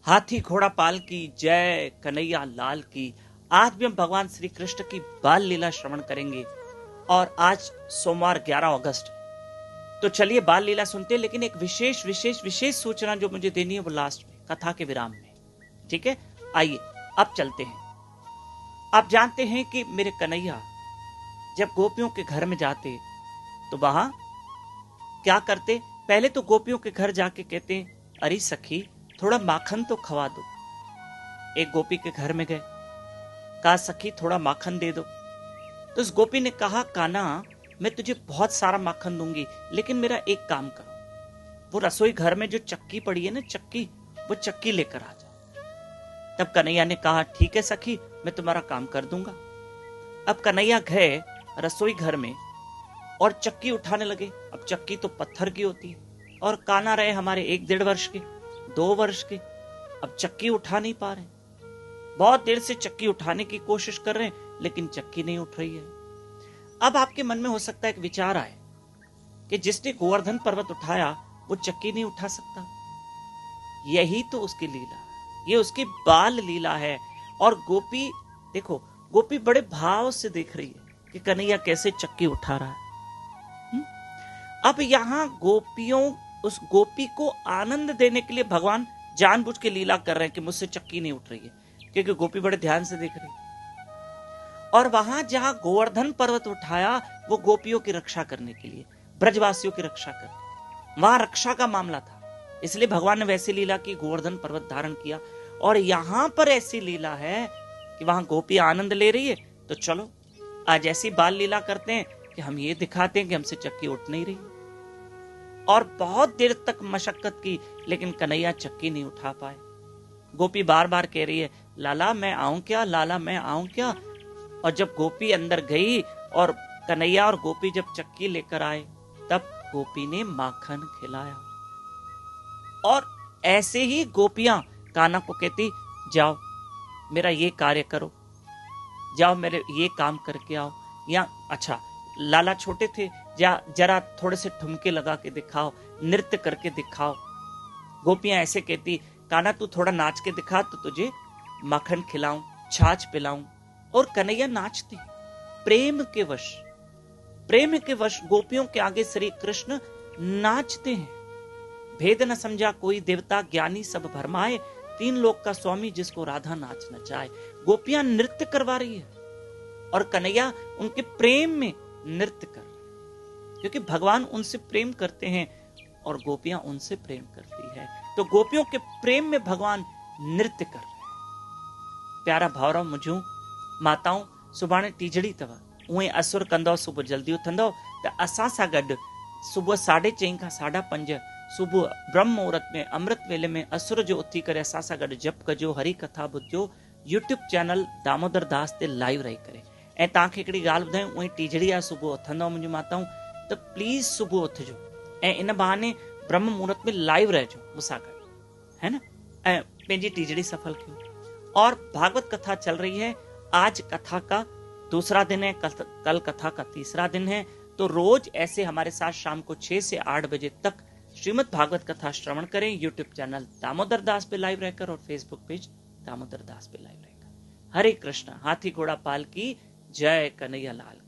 हाथी घोड़ा पाल की जय, कन्हैया लाल की। आज भी हम भगवान श्री कृष्ण की बाल लीला श्रवण करेंगे और आज सोमवार 11 अगस्त। तो चलिए बाल लीला सुनते हैं, लेकिन एक विशेष सूचना जो मुझे देनी है वो लास्ट में, कथा के विराम में। ठीक है, आइए अब चलते हैं। आप जानते हैं कि मेरे कन्हैया जब गोपियों के घर में जाते तो वहां क्या करते? पहले तो गोपियों के घर जाके कहते, अरे सखी थोड़ा माखन तो खवा दो। एक गोपी के घर में गए, कहा सखी थोड़ा माखन दे दो। तो उस गोपी ने कहा, काना मैं तुझे बहुत सारा माखन दूंगी, लेकिन मेरा एक काम करो, वो रसोई घर में जो चक्की पड़ी है ना, चक्की, वो चक्की लेकर आ जा। तब कन्हैया ने कहा, ठीक है सखी, मैं तुम्हारा काम कर दूंगा। अब कन्हैया गए रसोई घर में और चक्की उठाने लगे। अब चक्की तो पत्थर की होती है और काना रहे हमारे 1-1.5 वर्ष के, 2 वर्ष के। अब चक्की उठा नहीं पा रहे, बहुत देर से चक्की उठाने की कोशिश कर रहे हैं, लेकिन चक्की नहीं उठ रही है। अब आपके मन में हो सकता है एक विचार आए कि जिसने गोवर्धन पर्वत उठाया वो चक्की नहीं उठा सकता। यही तो उसकी लीला, ये उसकी बाल लीला है। और गोपी देखो, गोपी बड़े भाव से देख रही है कि कन्हैया कैसे चक्की उठा रहा है। अब यहां गोपियों, उस गोपी को आनंद देने के लिए भगवान जानबूझ के लीला कर रहे हैं कि मुझसे चक्की नहीं उठ रही है, क्योंकि गोपी बड़े ध्यान से देख रही है। और वहां जहां गोवर्धन पर्वत उठाया वो गोपियों की रक्षा करने के लिए, ब्रजवासियों की रक्षा करने, वहां रक्षा का मामला था, इसलिए भगवान ने वैसी लीला की, गोवर्धन पर्वत धारण किया। और यहां पर ऐसी लीला है कि वहां गोपी आनंद ले रही है। तो चलो आज ऐसी बाल लीला करते हैं कि हम ये दिखाते हैं कि हमसे चक्की उठ नहीं रही। और बहुत देर तक मशक्कत की, लेकिन कन्हैया चक्की नहीं उठा पाए। गोपी बार बार कह रही है, लाला मैं आऊं क्या, लाला मैं आऊं क्या। और जब गोपी अंदर गई और कन्हैया और गोपी जब चक्की लेकर आए, तब गोपी ने माखन खिलाया। और ऐसे ही गोपियां कान्हा को कहती, जाओ मेरा ये कार्य करो, जाओ मेरे ये काम करके आओ। या अच्छा, लाला छोटे थे, जरा थोड़े से ठुमके लगा के दिखाओ, नृत्य करके दिखाओ। गोपियां ऐसे कहती, कान्हा तू थोड़ा नाच के दिखा तो तुझे माखन खिलाऊं, छाछ पिलाऊं। और कन्हैया नाचते, प्रेम के वश गोपियों के आगे श्री कृष्ण नाचते हैं। भेद न समझा कोई देवता, ज्ञानी सब भरमाए, 3 लोक का स्वामी जिसको राधा नाच नचाए। गोपियां नृत्य करवा रही है और कन्हैया उनके प्रेम में नृत्य कर रहे, क्योंकि भगवान उनसे प्रेम करते हैं और गोपियां उनसे प्रेम करती है। तो गोपियों के प्रेम में भगवान नृत्य कर रहे हैं। प्यारा भावराव मुझू माताऊं सुभाणे टीजड़ी तव, उहे असुर कंदो सुबह जल्दी उथंदो, त असां सां गॾु सुबह 4:30 खां 5:30 सुबह ब्रह्म मुहूर्त में, अमृत वेले में असुर जो उथी करे असां सां गॾु जप कजो, हरी कथा ॿुधजो। यूट्यूब चैनल दामोदर दास ते लाइव रही करे। ऐं तव्हांखे हिकिड़ी ॻाल्हि ॿुधायूं, उहे टीजड़ी आहे, सुबुह उथंदव मुंहिंजी माताऊं, त प्लीज़ सुबुह उथिजो ऐं इन बहाने ब्रह्म मुहूर्त में लाइव रहजो मूंसां गॾु, है ना, ऐं पंहिंजी टीजड़ी सफल कयो। और भागवत कथा चल रही है, आज कथा का दूसरा दिन है, कल कथा का तीसरा दिन है। तो रोज ऐसे हमारे साथ शाम को 6 से 8 बजे तक श्रीमद् भागवत कथा श्रवण करें। यूट्यूब चैनल दामोदर दास पे लाइव रहकर और फेसबुक पेज दामोदर दास पे लाइव रहकर। हरे कृष्ण। हाथी घोड़ा पाल की जय, कन्हैया लाल।